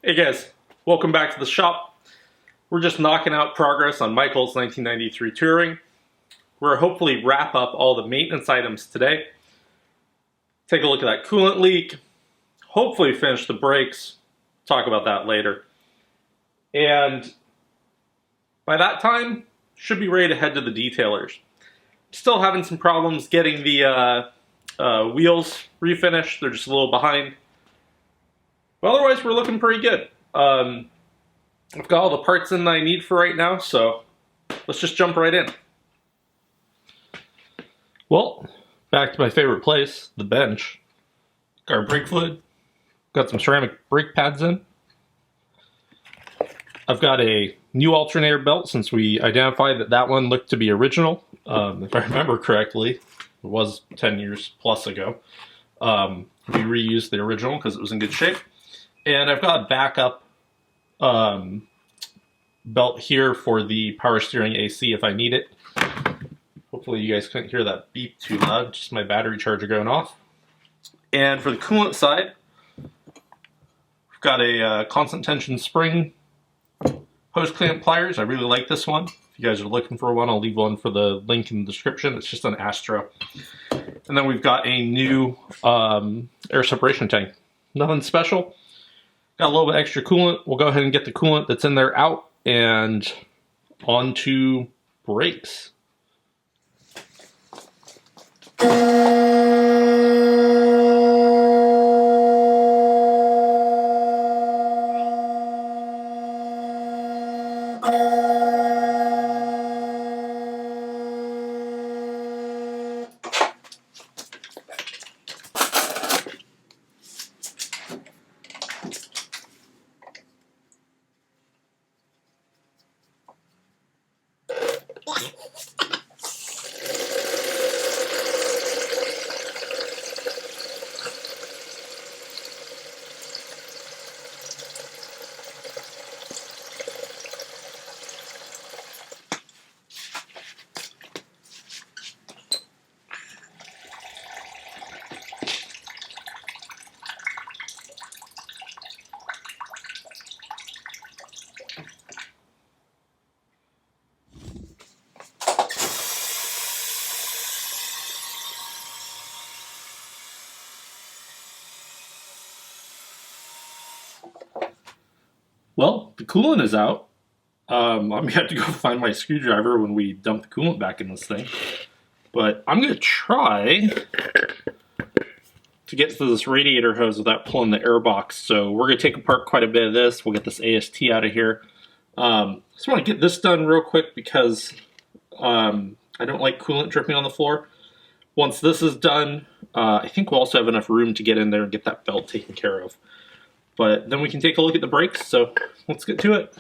Hey guys, welcome back to the shop. We're just knocking out progress on Michael's 1993 Touring. We're hopefully wrap up all the maintenance items today. Take a look at that coolant leak. Hopefully finish the brakes. Talk about that later. And by that time, should be ready to head to the detailers. Still having some problems getting the wheels refinished. They're just a little behind. But otherwise, we're looking pretty good. I've got all the parts in that I need for right now, so let's just jump right in. Well, back to my favorite place, the bench. Got our brake fluid. Got some ceramic brake pads in. I've got a new alternator belt since we identified that that one looked to be original. If I remember correctly, it was 10 years plus ago. We reused the original because it was in good shape. And I've got a backup belt here for the power steering AC if I need it. Hopefully you guys couldn't hear that beep too loud, just my battery charger going off. And for the coolant side, we've got a constant tension spring hose clamp pliers. I really like this one. If you guys are looking for one, I'll leave one for the link in the description. It's just an ASTRO. And then we've got a new air separation tank. Nothing special. Got a little bit extra coolant. We'll go ahead and get the coolant that's in there out and onto brakes. Well, the coolant is out. I'm going to have to go find my screwdriver when we dump the coolant back in this thing. But I'm going to try to get to this radiator hose without pulling the air box. So we're going to take apart quite a bit of this. We'll get this AST out of here. Just want to get this done real quick because I don't like coolant dripping on the floor. Once this is done, I think we'll also have enough room to get in there and get that belt taken care of. But then we can take a look at the brakes, so let's get to it.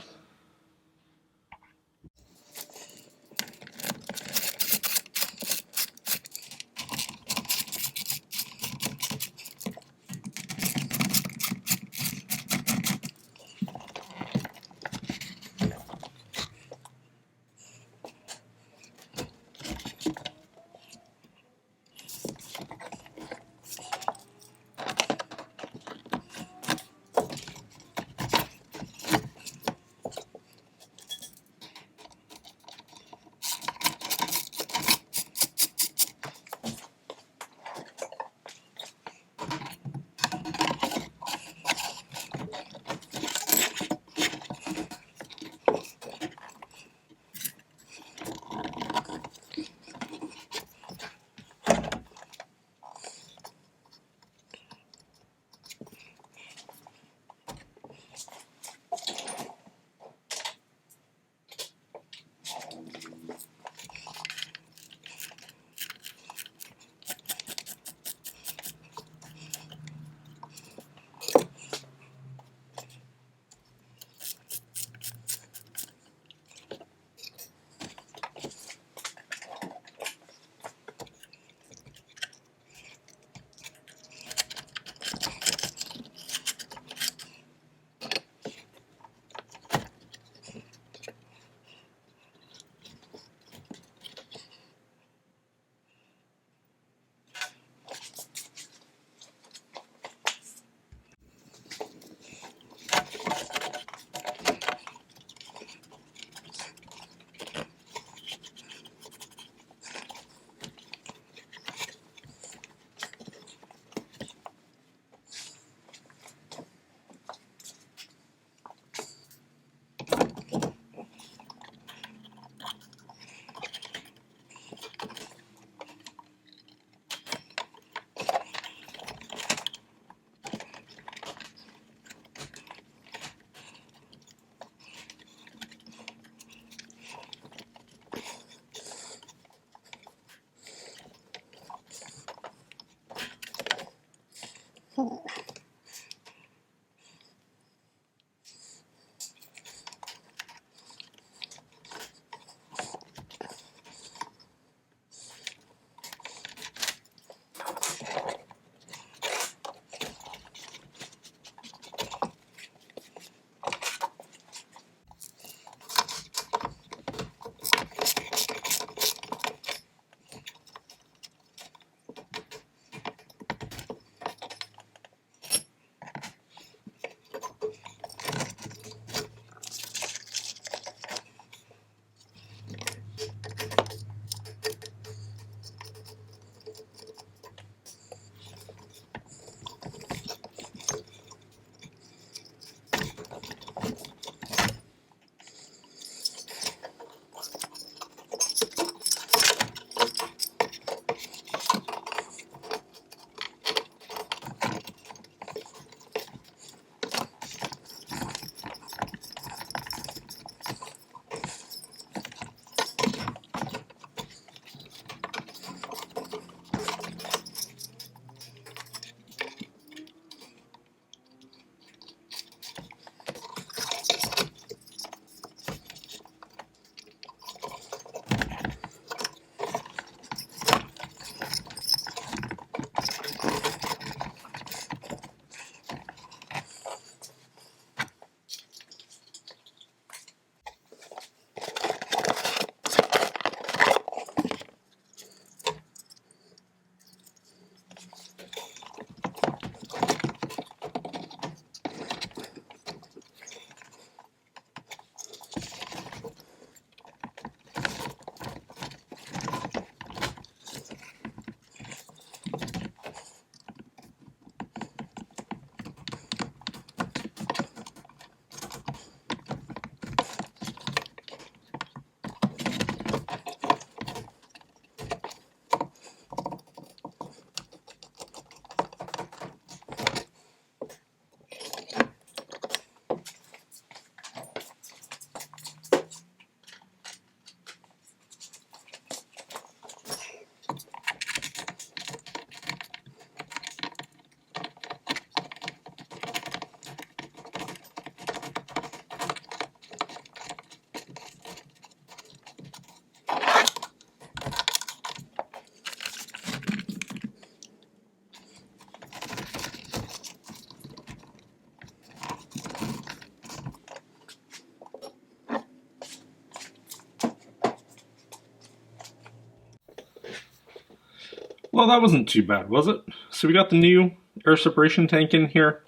Well, that wasn't too bad, was it? So we got the new air separation tank in here.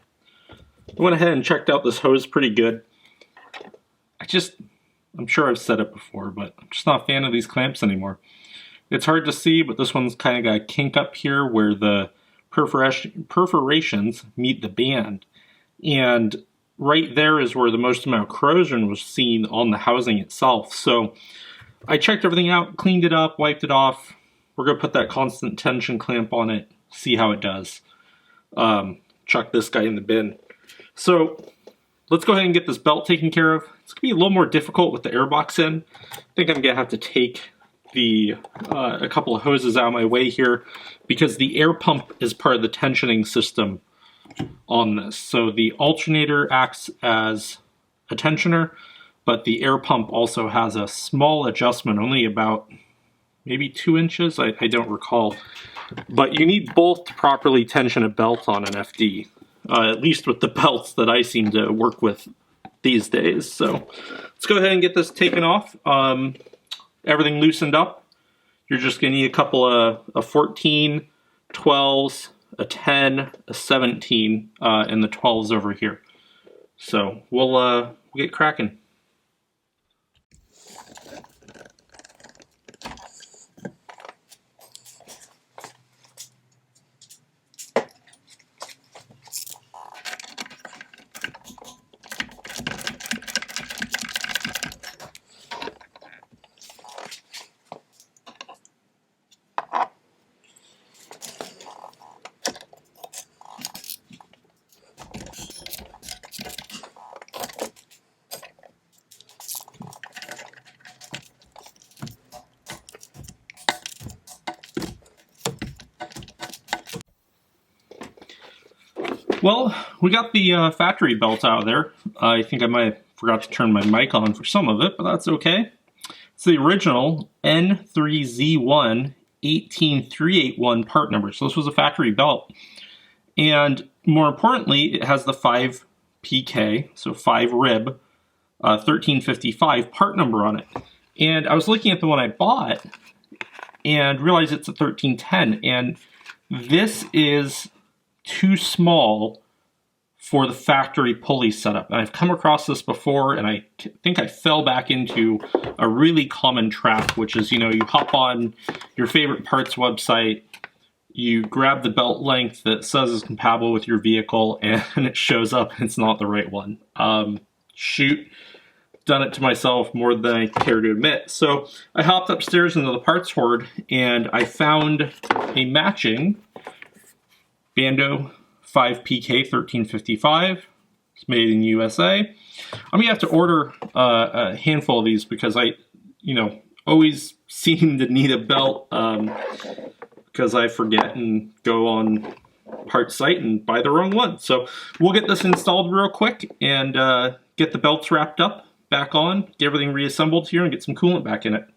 I went ahead and checked out this hose pretty good. I'm sure I've said it before, but I'm just not a fan of these clamps anymore. It's hard to see, but this one's kind of got a kink up here where the perforations meet the band. And right there is where the most amount of corrosion was seen on the housing itself. So I checked everything out, cleaned it up, wiped it off. We're going to put that constant tension clamp on it, see how it does. Chuck this guy in the bin. So let's go ahead and get this belt taken care of. It's going to be a little more difficult with the airbox in. I think I'm going to have to take a couple of hoses out of my way here because the air pump is part of the tensioning system on this. So the alternator acts as a tensioner, but the air pump also has a small adjustment, only about maybe 2 inches, I don't recall. But you need both to properly tension a belt on an FD, at least with the belts that I seem to work with these days. So let's go ahead and get this taken off. Everything loosened up. You're just going to need a couple of a 14, 12s, a 10, a 17, and the 12s over here. So we'll get cracking. Well, we got the factory belt out of there. I think I might have forgot to turn my mic on for some of it, but that's okay. It's the original N3Z1 18381 part number. So this was a factory belt. And more importantly, it has the 5 PK, so 5 rib, 1355 part number on it. And I was looking at the one I bought and realized it's a 1310. And this is too small for the factory pulley setup. And I've come across this before, and I think I fell back into a really common trap, which is, you know, you hop on your favorite parts website, you grab the belt length that says is compatible with your vehicle, and it shows up and it's not the right one. Shoot. Done it to myself more than I care to admit. So I hopped upstairs into the parts hoard, and I found a matching Bando 5PK 1355. It's made in USA. I'm gonna have to order a handful of these because I, always seem to need a belt because I forget and go on parts site and buy the wrong one. So we'll get this installed real quick and get the belts wrapped up, back on, get everything reassembled here, and get some coolant back in it.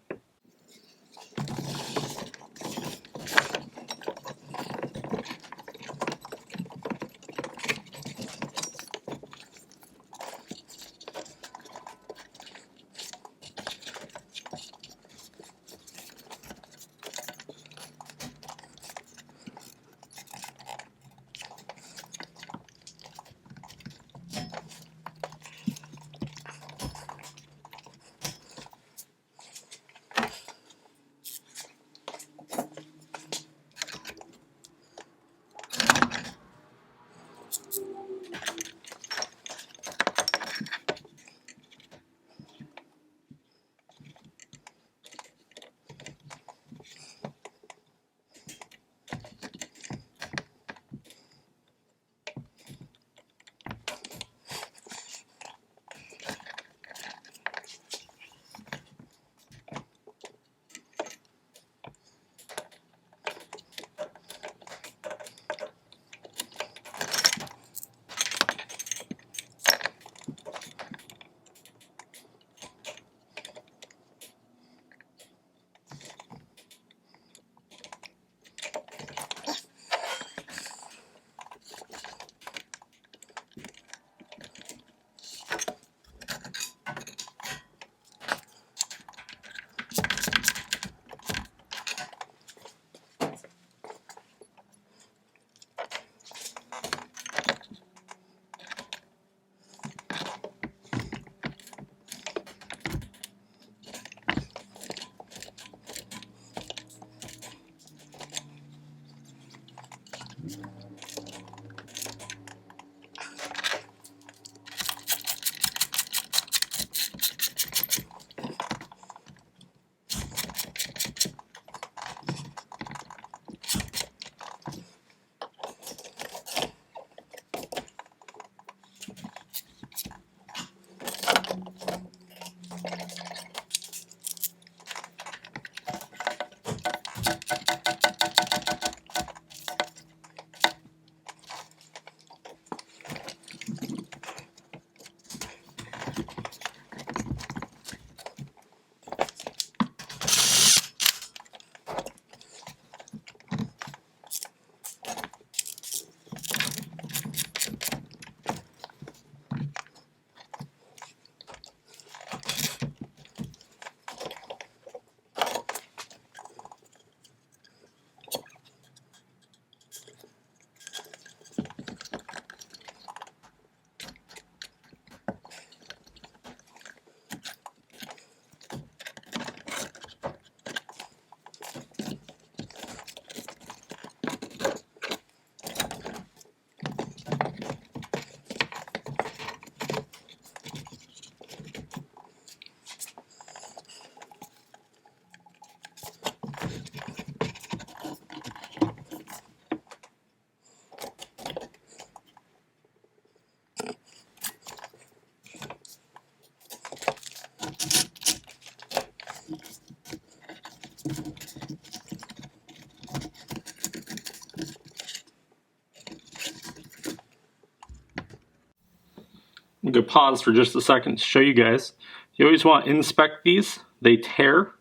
I'm going to pause for just a second to show you guys. You always want to inspect these. They tear.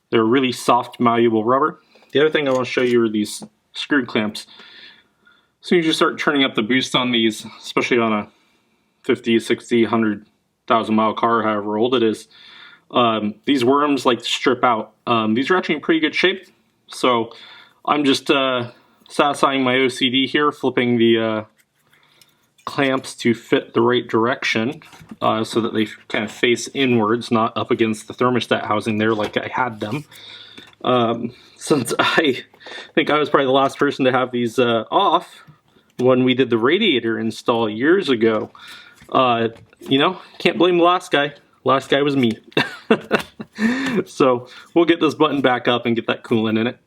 They're really soft, malleable rubber. The other thing I want to show you are these screw clamps. As soon as you start turning up the boost on these, especially on a 50, 60, 100,000 mile car, however old it is, these worms like to strip out. These are actually in pretty good shape. So I'm just satisfying my OCD here, flipping the clamps to fit the right direction so that they kind of face inwards, not up against the thermostat housing there like I had them. Since I think I was probably the last person to have these off when we did the radiator install years ago. You know, can't blame the last guy. Last guy was me. So we'll get this button back up and get that coolant in it.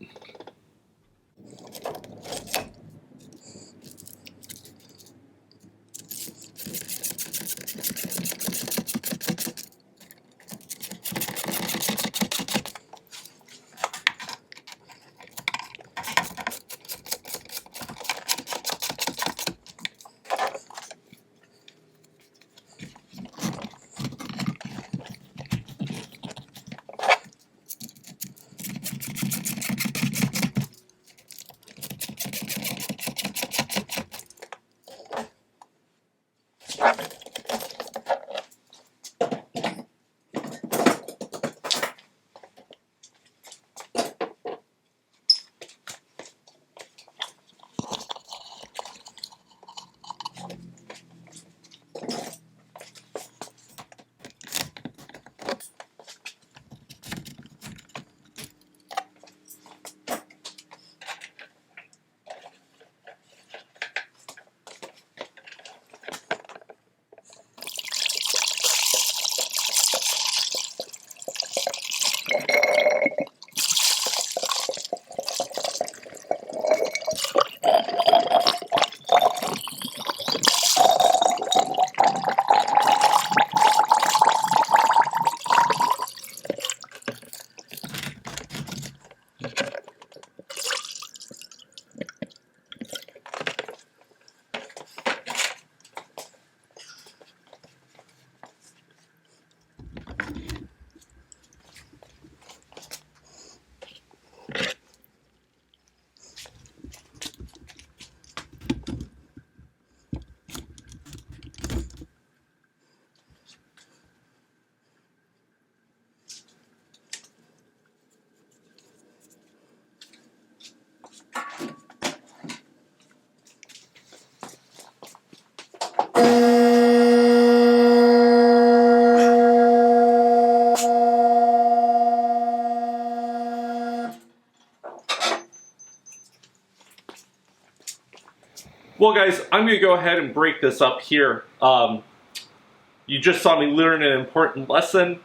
Well guys, I'm going to go ahead and break this up here. You just saw me learn an important lesson.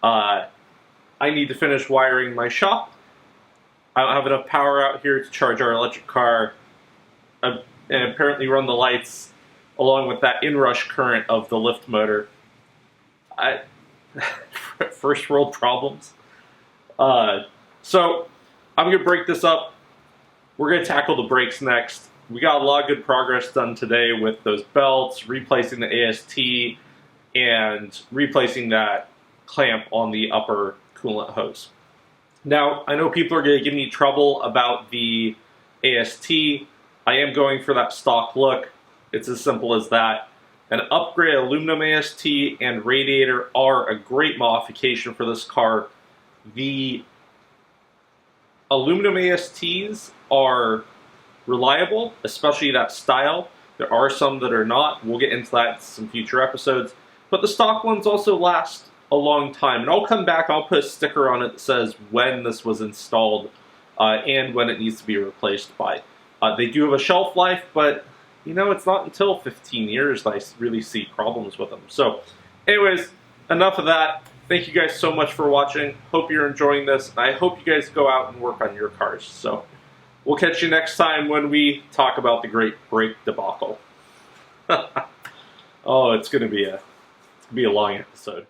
I need to finish wiring my shop. I don't have enough power out here to charge our electric car and apparently run the lights along with that inrush current of the lift motor. First world problems. So I'm going to break this up. We're going to tackle the brakes next. We got a lot of good progress done today with those belts, replacing the AST, and replacing that clamp on the upper coolant hose. Now, I know people are going to give me trouble about the AST. I am going for that stock look. It's as simple as that. An upgrade aluminum AST and radiator are a great modification for this car. The aluminum ASTs are reliable, especially that style. There are some that are not. We'll get into that in some future episodes. But the stock ones also last a long time. And I'll come back, I'll put a sticker on it that says when this was installed and when it needs to be replaced by. They do have a shelf life, but you know, it's not until 15 years that I really see problems with them. So anyways, enough of that. Thank you guys so much for watching. Hope you're enjoying this. I hope you guys go out and work on your cars. So we'll catch you next time when we talk about the great brake debacle. Oh, it's gonna be a long episode.